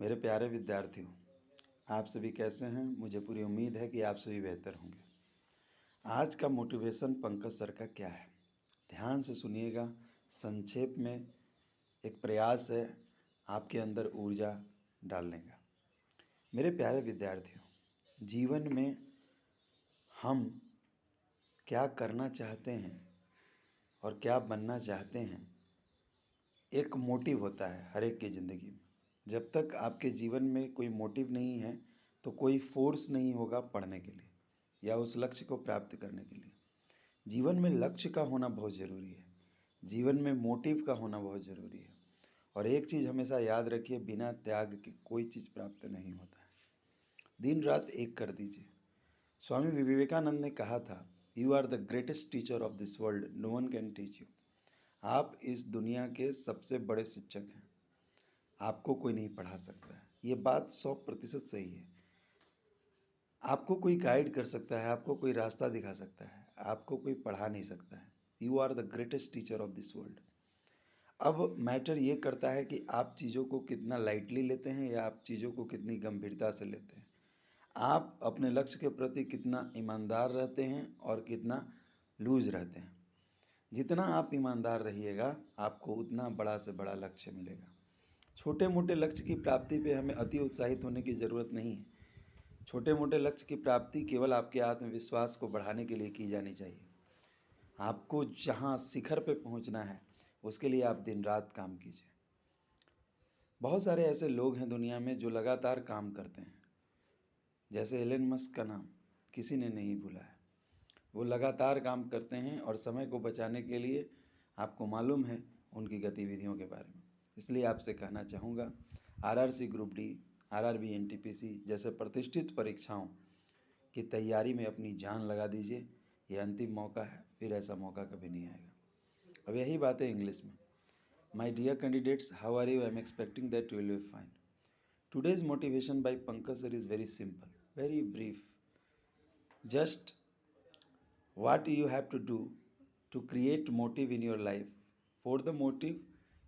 मेरे प्यारे विद्यार्थियों, आप सभी कैसे हैं? मुझे पूरी उम्मीद है कि आप सभी बेहतर होंगे। आज का मोटिवेशन पंकज सर का क्या है, ध्यान से सुनिएगा। संक्षेप में एक प्रयास है आपके अंदर ऊर्जा डालने का। मेरे प्यारे विद्यार्थियों, जीवन में हम क्या करना चाहते हैं और क्या बनना चाहते हैं, एक मोटिव होता है हर एक की ज़िंदगी में। जब तक आपके जीवन में कोई मोटिव नहीं है तो कोई फोर्स नहीं होगा पढ़ने के लिए या उस लक्ष्य को प्राप्त करने के लिए। जीवन में लक्ष्य का होना बहुत ज़रूरी है, जीवन में मोटिव का होना बहुत ज़रूरी है। और एक चीज़ हमेशा याद रखिए, बिना त्याग के कोई चीज़ प्राप्त नहीं होता है। दिन रात एक कर दीजिए। स्वामी विवेकानंद ने कहा था, you are the greatest teacher of this world, no one can teach you. आप इस दुनिया के सबसे बड़े शिक्षक हैं, आपको कोई नहीं पढ़ा सकता है। ये बात 100% सही है। आपको कोई गाइड कर सकता है, आपको कोई रास्ता दिखा सकता है, आपको कोई पढ़ा नहीं सकता है। You are the greatest teacher of this world. अब मैटर ये करता है कि आप चीज़ों को कितना लाइटली लेते हैं या आप चीज़ों को कितनी गंभीरता से लेते हैं। आप अपने लक्ष्य के प्रति कितना ईमानदार रहते हैं और कितना लूज रहते हैं। जितना आप ईमानदार रहिएगा, आपको उतना बड़ा से बड़ा लक्ष्य मिलेगा। छोटे मोटे लक्ष्य की प्राप्ति पे हमें अति उत्साहित होने की ज़रूरत नहीं है। छोटे मोटे लक्ष्य की प्राप्ति केवल आपके आत्मविश्वास को बढ़ाने के लिए की जानी चाहिए। आपको जहाँ शिखर पे पहुँचना है, उसके लिए आप दिन रात काम कीजिए। बहुत सारे ऐसे लोग हैं दुनिया में जो लगातार काम करते हैं, जैसे एलन मस्क का नाम किसी ने नहीं भूला है। वो लगातार काम करते हैं और समय को बचाने के लिए आपको मालूम है उनकी गतिविधियों के बारे में। इसलिए आपसे कहना चाहूँगा, RRC group D, RRB NTPC जैसे प्रतिष्ठित परीक्षाओं की तैयारी में अपनी जान लगा दीजिए। ये अंतिम मौका है, फिर ऐसा मौका कभी नहीं आएगा। अब यही बात है इंग्लिश में। My dear candidates, how are you? I am expecting that you will be fine. Today's motivation by Pankaj sir is very simple, very brief. Just what you have to do to create motive in your life. For the motive,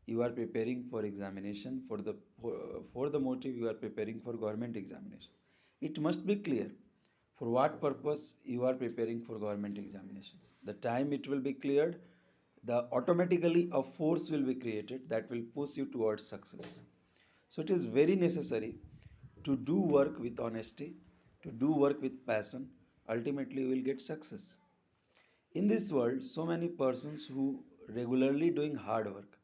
you are preparing for examination. For the motive, you are preparing for government examination. It must be clear for what purpose you are preparing for government examinations. The time it will be cleared, the automatically a force will be created that will push you towards success. So it is very necessary to do work with honesty, to do work with passion. Ultimately, you will get success. In this world, so many persons who regularly doing hard work,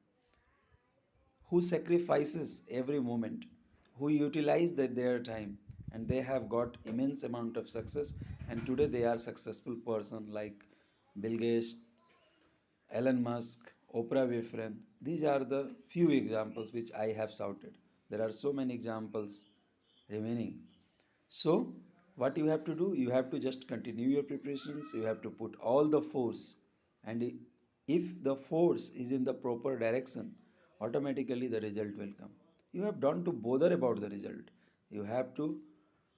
who sacrifices every moment, who utilize their time, and they have got immense amount of success. And today they are successful person like Bill Gates, Elon Musk, Oprah Winfrey. These are the few examples which I have shouted. There are so many examples remaining. So, what you have to do, you have to just continue your preparations, you have to put all the force, and if the force is in the proper direction, automatically the result will come. You have don't to bother about the result. You have to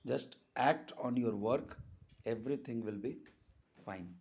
just act on your work, everything will be fine.